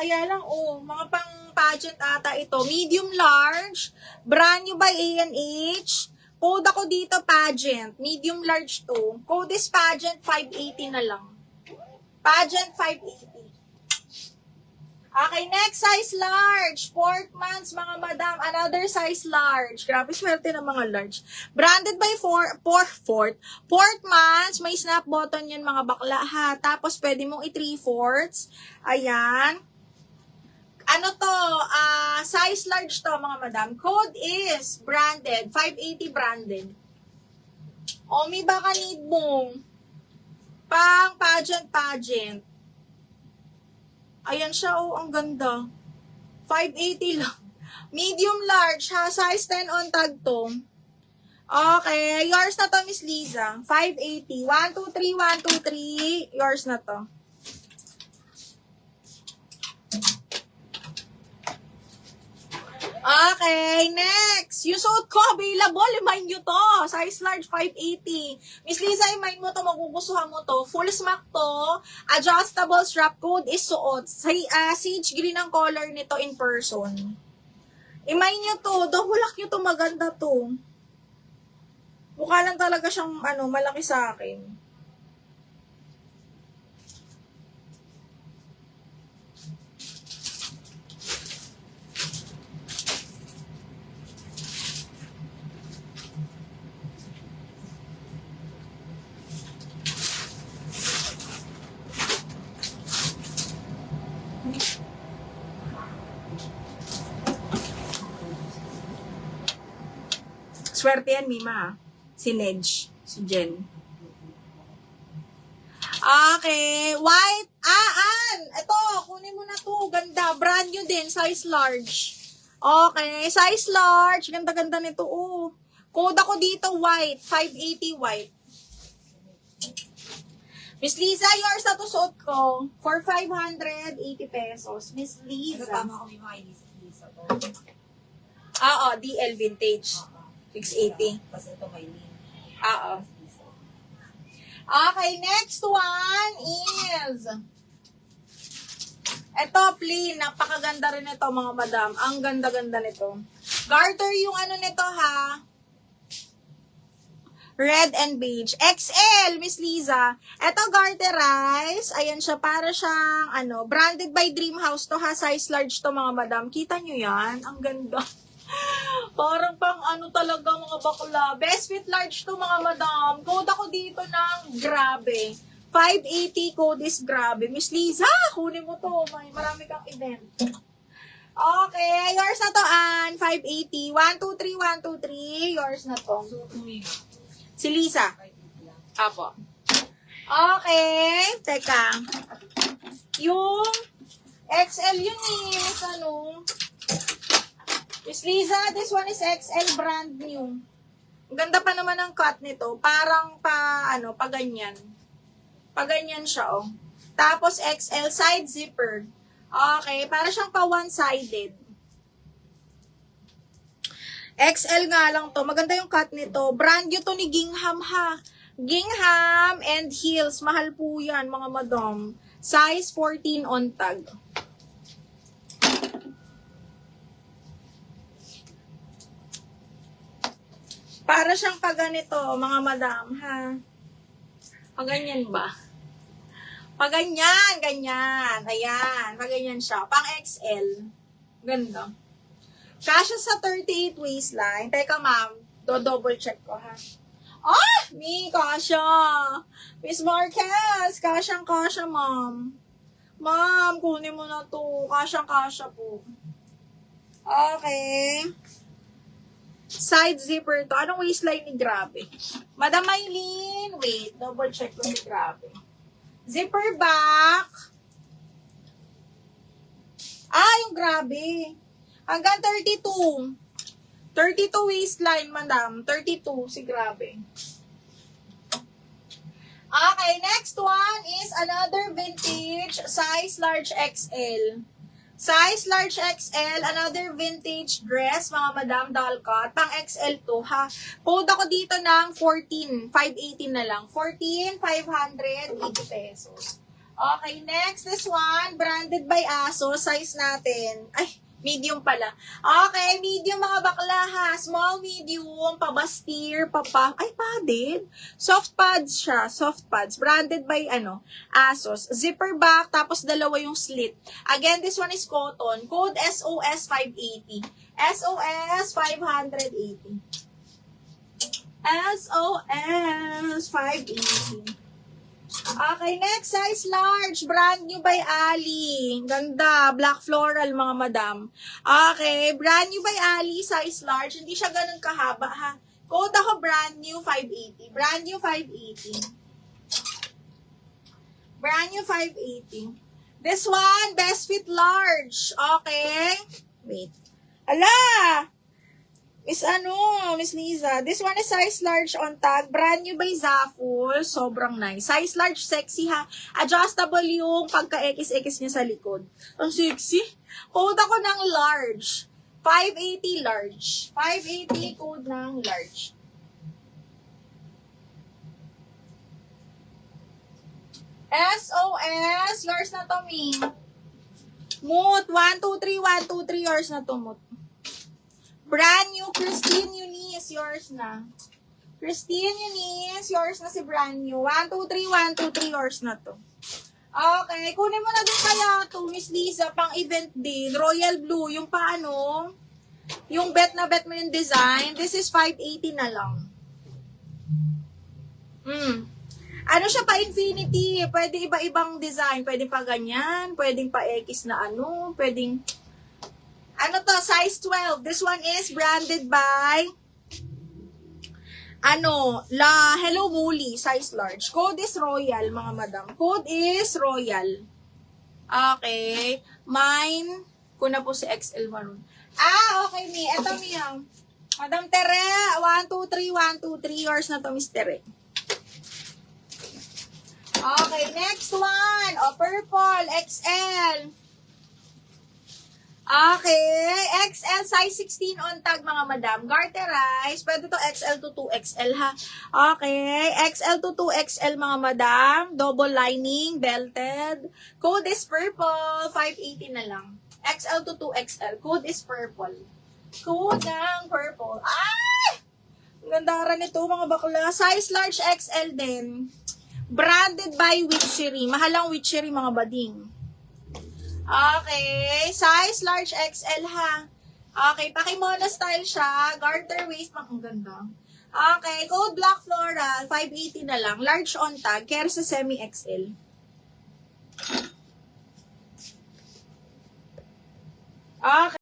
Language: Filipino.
Kaya lang, mga pang pageant ata ito. Medium large, brand new by A&H. Code ako dito, pageant. Medium large to. Code is pageant, 580 na lang. Pageant, 580. Okay, next, size large. Portmans, mga madam. Another size large. Grabe, swerte ng mga large. Branded by Portmans. May snap button yan, mga bakla, ha. Tapos, pwede mong i-3/4. Ayan. Ano to? Size large to, mga madam. Code is branded. 580 branded. May baka need mo. Pang pageant. Ayan siya, ang ganda. 580 lang. Medium large, ha? Size 10 on tag to. Okay, yours na to, Miss Liza. 580. 1, 2, 3, 1, 2, 3. Yours na to. Okay, next. Yung suot ko, available. Remind nyo to. Size large, 580. Miss Liza, remind mo to. Magugustuhan mo to. Full smack to. Adjustable strap. Code is suot. Sage green ang color nito in person. Remind nyo to. Hulak nyo to. Maganda to. Mukha lang talaga siyang malaki sa akin. Swerte yan, Mima. Si Nedge. Si Jen. Okay. White. Ito, kunin mo na to. Ganda. Brand new din. Size large. Okay. Size large. Ganda-ganda nito. Code ako dito, white. 580 white. Miss Liza, yours na to suot ko. For 580 pesos. Miss Liza. Tama ko yung mga Liza to. DL Vintage. 680. Tapos ito may link. Okay, next one is ito, plain. Napakaganda rin ito, mga madam. Ang ganda-ganda nito. Garter yung nito, ha. Red and beige. XL, Miss Liza. Ito, garterize. Ayan siya, para siyang, branded by Dreamhouse to, ha. Size large to, mga madam. Kita nyo yan? Ang ganda. Parang pang talaga, mga bakla. Best fit large to, mga madam. Code ako dito ng grabe. 580 code is grabe. Miss Liza, kunin mo to. Marami kang event. Okay, yours na to, Ann. 580. 1, 2, 3, 1, 2, 3. Yours na to. Si Lisa. Apo. Okay. Teka. Yung XL yun Miss Miss Liza, this one is XL, brand new. Ang ganda pa naman ng cut nito. Parang pa ganyan. Pa ganyan siya, Tapos XL, side zipper. Okay, para siyang pa one-sided. XL nga lang to. Maganda yung cut nito. Brand new to ni Gingham, ha. Gingham and heels. Mahal po yan, mga madam. Size 14 on tag. Para siyang paganito, mga madam, ha? Paganyan ba? Paganyan, ganyan. Ayan, paganyan siya. Pang XL. Ganda. Kasya sa 38 waistline. Teka, ma'am. Do-double check ko, ha? Kasya. Miss Marquez, kasyang-kasya, ma'am. Ma'am, kunin mo na to. Kasyang-kasya po. Okay. Side zipper to. Anong waistline ni grabe? Madam Maylene, wait. Double check ko ni grabe. Zipper back. Yung grabe. Hanggang 32. 32 waistline, madam. 32, si grabe. Okay, next one is another vintage size large XL. Size large XL, another vintage dress, mga madam, doll cut. Pang XL to, ha. Code ako dito ng 14, 580 na lang. 14, 580 pesos. Okay, next, this one, branded by ASOS, size natin. Ay, medium pala. Okay, medium mga bakla ha. Small, medium, pabastir, ay, padded. Soft pads siya, soft pads. Branded by, ASOS. Zipper back, tapos dalawa yung slit. Again, this one is cotton. Code SOS 580. SOS 580. SOS 580. Okay, next, size large. Brand new by Ali. Ganda. Black floral, mga madam. Okay, brand new by Ali. Size large. Hindi siya ganun kahaba, ha. Code ako brand new 580. Brand new 580. Brand new 580. This one, best fit large. Okay. Wait. Ala! Miss Liza. This one is size large on tag. Brand new by Zaful. Sobrang nice. Size large, sexy ha. Adjustable yung pagka-X-X niya sa likod. Ang sexy. Code ako ng large. 580 large. 580 code ng large. SOS. Yours na to, me. Moot. 1, 2, 3, 1, 2, 3. Yours na to, Moot. Brand new, Christine Eunice, yours na. Christine Eunice, yours na si brand new. 1, 2, 3, 1, 2, 3, yours na to. Okay, kunin mo na din kaya to, Miss Liza, pang event din. Royal Blue, yung paano, yung bet na bet mo yung design, this is 580 na lang. Ano siya pa infinity, pwede iba-ibang design, pwede pa ganyan, pwedeng pa X na pwedeng... Ano to? Size 12. This one is branded by La Hello Woolly, size large. Code is Royal, mga madam. Code is Royal. Okay. Mine, kuna po si XL maroon. Okay, mi. Ito, mi. Madam Tere, 1, 2, 3, 1, 2, 3. Yours na to, Miss Tere. Okay, next one. Purple, XL. Okay, XL size 16 on tag, mga madam. Garterize, pwede to XL to 2XL ha. Okay, XL to 2XL, mga madam. Double lining, belted. Code is purple, 580 na lang. XL to 2XL, code is purple. Code ng purple. Ay! Ang ganda nito, mga bakla. Size large XL din. Branded by Witchery. Mahalang Witchery, mga bading. Okay, size large XL ha. Okay, pakimono style siya. Garter waist, ang ganda. Okay, code black floral, 580 na lang. Large on tag, care sa semi-XL. Okay.